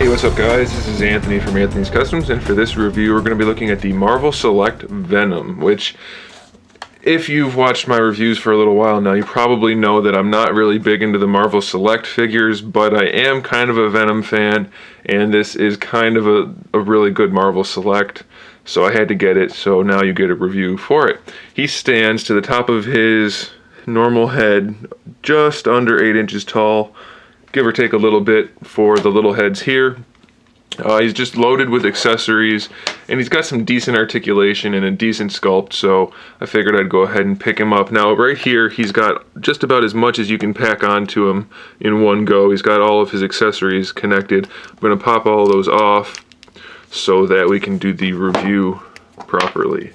Hey, what's up guys? This is Anthony from Anthony's Customs, and for this review we're going to be looking at the Marvel Select Venom, which, if you've watched my reviews for a little while now, you probably know that I'm not really big into the Marvel Select figures, but I am kind of a Venom fan, and this is kind of a really good Marvel Select, so I had to get it, so now you get a review for it. He stands to the top of his normal head, just under 8 inches tall, give or take a little bit for the little heads here. He's just loaded with accessories, and he's got some decent articulation and a decent sculpt, so I figured I'd go ahead and pick him up. Now right here, he's got just about as much as you can pack onto him in one go. He's got all of his accessories connected. I'm going to pop all those off so that we can do the review properly.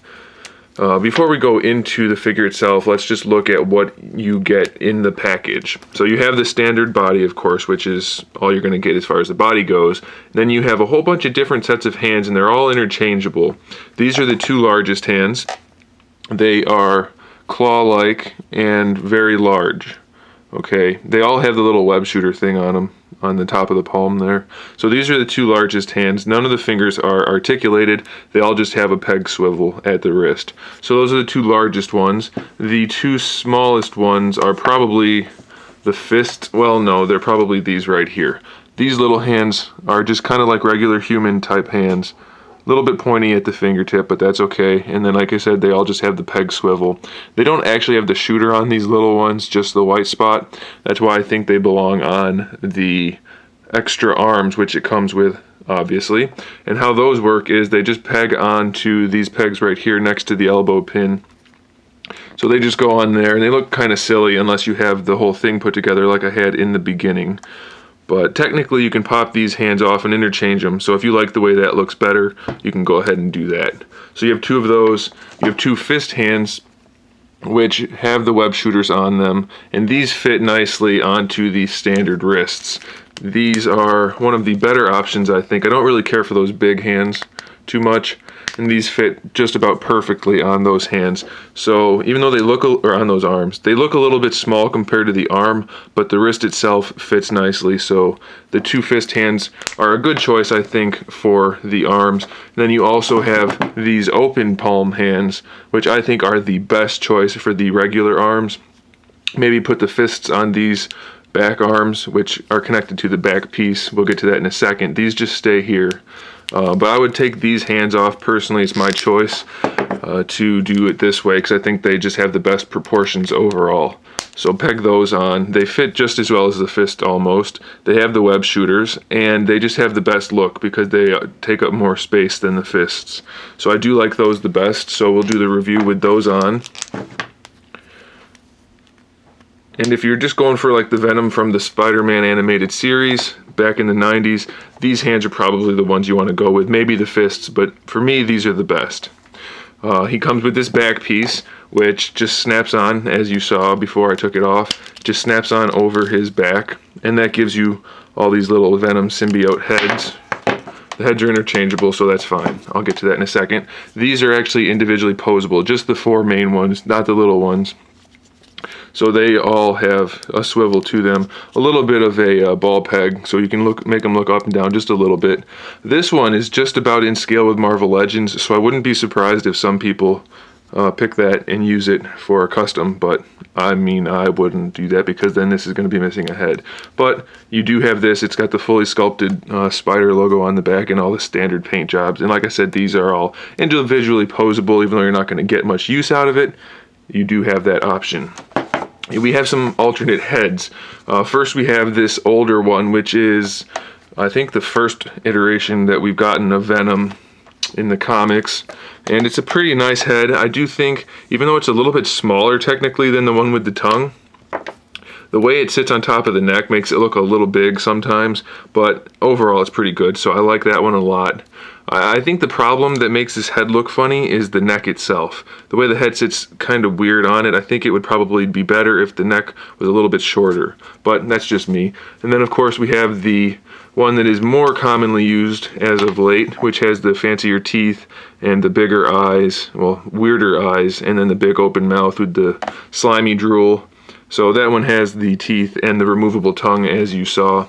Before we go into the figure itself, let's just look at what you get in the package. So you have the standard body, of course, which is all you're going to get as far as the body goes. Then you have a whole bunch of different sets of hands, and they're all interchangeable. These are the two largest hands. They are claw-like and very large. Okay, they all have the little web shooter thing on them on the top of the palm there. So these are the two largest hands. None of the fingers are articulated. They all just have a peg swivel at the wrist. So those are the two largest ones. The two smallest ones are probably the fist. Well, no, they're probably these right here. These little hands are just kind of like regular human type hands. A little bit pointy at the fingertip, but that's okay. And then, like I said, they all just have the peg swivel. They don't actually have the shooter on these little ones, just the white spot. That's why I think they belong on the extra arms, which it comes with, obviously. And how those work is they just peg onto these pegs right here next to the elbow pin. So they just go on there, and they look kind of silly unless you have the whole thing put together like I had in the beginning. But technically you can pop these hands off and interchange them. So if you like the way that looks better, you can go ahead and do that. So you have two of those. You have two fist hands, which have the web shooters on them. And these fit nicely onto the standard wrists. These are one of the better options, I think. I don't really care for those big hands too much. And these fit just about perfectly on those hands. So even though they look, or on those arms, they look a little bit small compared to the arm, but the wrist itself fits nicely. So the two fist hands are a good choice, I think, for the arms. And then you also have these open palm hands, which I think are the best choice for the regular arms. Maybe put the fists on these back arms, which are connected to the back piece. We'll get to that in a second. These just stay here. But I would take these hands off personally. It's my choice to do it this way because I think they just have the best proportions overall. So peg those on. They fit just as well as the fist almost. They have the web shooters, and they just have the best look because they take up more space than the fists. So I do like those the best, so we'll do the review with those on. And if you're just going for like the Venom from the Spider-Man animated series back in the 90s, these hands are probably the ones you want to go with. Maybe the fists, but for me, these are the best. He comes with this back piece, which just snaps on, as you saw before I took it off. Just snaps on over his back, and that gives you all these little Venom symbiote heads. The heads are interchangeable, so that's fine. I'll get to that in a second. These are actually individually posable, just the four main ones, not the little ones. So they all have a swivel to them, a little bit of a ball peg, so you can make them look up and down just a little bit. This one is just about in scale with Marvel Legends, so I wouldn't be surprised if some people pick that and use it for a custom, but I mean, I wouldn't do that because then this is going to be missing a head. But you do have this. It's got the fully sculpted spider logo on the back and all the standard paint jobs. And like I said, these are all individually posable, even though you're not going to get much use out of it. You do have that option. We have some alternate heads. First we have this older one, which is, I think, the first iteration that we've gotten of Venom in the comics. And it's a pretty nice head. I do think, even though it's a little bit smaller technically than the one with the tongue, the way it sits on top of the neck makes it look a little big sometimes, but overall it's pretty good, so I like that one a lot. I think the problem that makes this head look funny is the neck itself. The way the head sits kind of weird on it. I think it would probably be better if the neck was a little bit shorter, but that's just me. And then of course we have the one that is more commonly used as of late, which has the fancier teeth and the bigger eyes, well, weirder eyes, and then the big open mouth with the slimy drool. So that one has the teeth and the removable tongue, as you saw.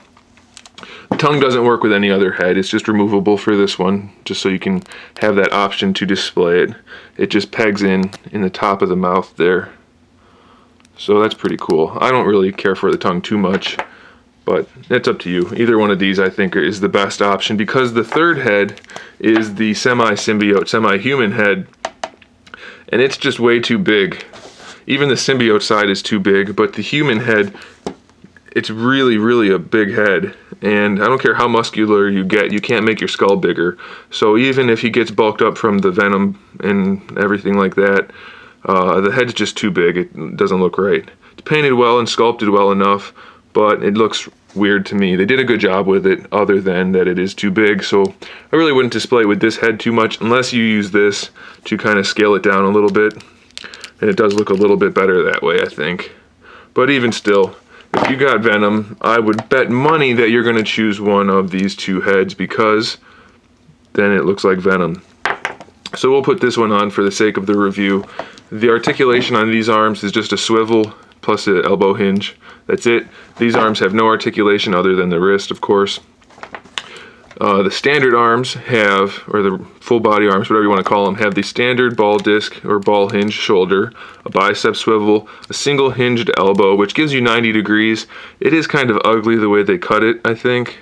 The tongue doesn't work with any other head. It's just removable for this one, just so you can have that option to display it. It just pegs in the top of the mouth there. So that's pretty cool. I don't really care for the tongue too much, but it's up to you. Either one of these I think is the best option, because the third head is the semi-symbiote, semi-human head, and it's just way too big. Even the symbiote side is too big, but the human head, it's really, really a big head. And I don't care how muscular you get, you can't make your skull bigger. So even if he gets bulked up from the Venom and everything like that, the head's just too big. It doesn't look right. It's painted well and sculpted well enough, but it looks weird to me. They did a good job with it, other than that it is too big. So I really wouldn't display it with this head too much, unless you use this to kind of scale it down a little bit. And it does look a little bit better that way, I think. But even still, if you got Venom, I would bet money that you're going to choose one of these two heads, because then it looks like Venom. So we'll put this one on for the sake of the review. The articulation on these arms is just a swivel plus an elbow hinge. That's it. These arms have no articulation other than the wrist, of course. The standard arms have, or the full body arms, whatever you want to call them, have the standard ball disc or ball hinge shoulder, a bicep swivel, a single hinged elbow, which gives you 90 degrees. It is kind of ugly the way they cut it, I think,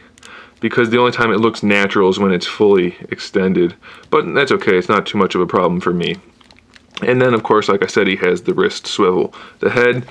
because the only time it looks natural is when it's fully extended. But that's okay, it's not too much of a problem for me. And then, of course, like I said, he has the wrist swivel. The head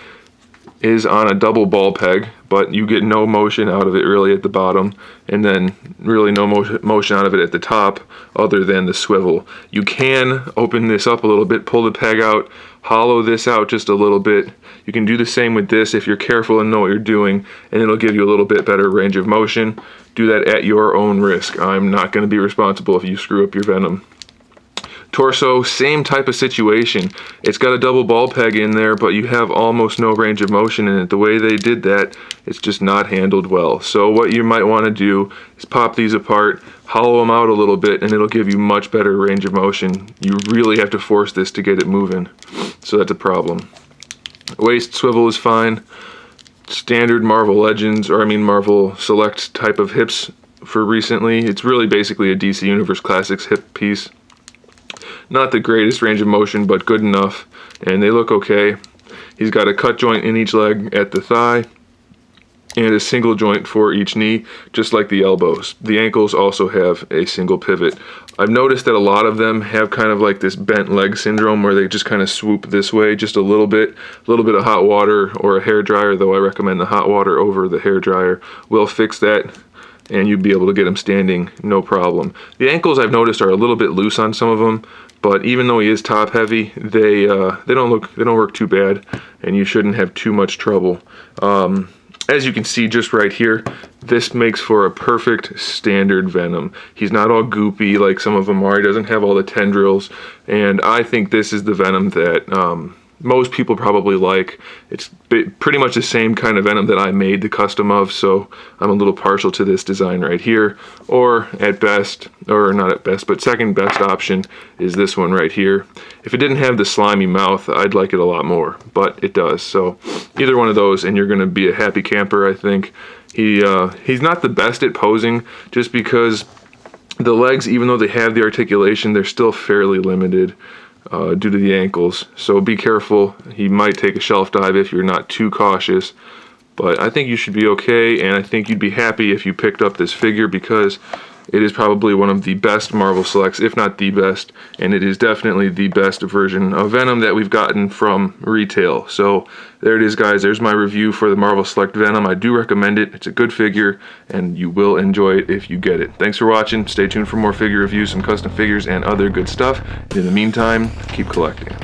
is on a double ball peg, but you get no motion out of it really at the bottom, and then really no motion out of it at the top other than the swivel. You can open this up a little bit, pull the peg out, hollow this out just a little bit. You can do the same with this if you're careful and know what you're doing, and it'll give you a little bit better range of motion. Do that at your own risk. I'm not going to be responsible if you screw up your Venom. Torso, same type of situation. It's got a double ball peg in there, but you have almost no range of motion in it. The way they did that, it's just not handled well. So what you might want to do is pop these apart, hollow them out a little bit, and it'll give you much better range of motion. You really have to force this to get it moving, so that's a problem. Waist swivel is fine. Standard Marvel Legends, or I mean Marvel Select type of hips for recently. It's really basically a DC Universe Classics hip piece. Not the greatest range of motion, but good enough, and they look okay. He's got a cut joint in each leg at the thigh, and a single joint for each knee, just like the elbows. The ankles also have a single pivot. I've noticed that a lot of them have kind of like this bent leg syndrome, where they just kind of swoop this way just a little bit of hot water or a hair dryer, though I recommend the hot water over the hair dryer, will fix that, and you'd be able to get them standing no problem. The ankles, I've noticed, are a little bit loose on some of them, but even though he is top heavy, they don't work too bad, and you shouldn't have too much trouble. As you can see just right here, this makes for a perfect standard Venom. He's not all goopy like some of them are. He doesn't have all the tendrils, and I think this is the Venom that most people probably like. It's pretty much the same kind of Venom that I made the custom of, so I'm a little partial to this design right here. Or at best, or not at best, but second best option is this one right here. If it didn't have the slimy mouth, I'd like it a lot more, but it does. So either one of those, and you're going to be a happy camper, I think. He's not the best at posing, just because the legs, even though they have the articulation, they're still fairly limited due to the ankles. So be careful. He might take a shelf dive if you're not too cautious, but I think you should be okay, and I think you'd be happy if you picked up this figure, because it is probably one of the best Marvel Selects, if not the best, and it is definitely the best version of Venom that we've gotten from retail. So there it is, guys. There's my review for the Marvel Select Venom. I do recommend it. It's a good figure, and you will enjoy it if you get it. Thanks for watching. Stay tuned for more figure reviews and custom figures and other good stuff. In the meantime, keep collecting.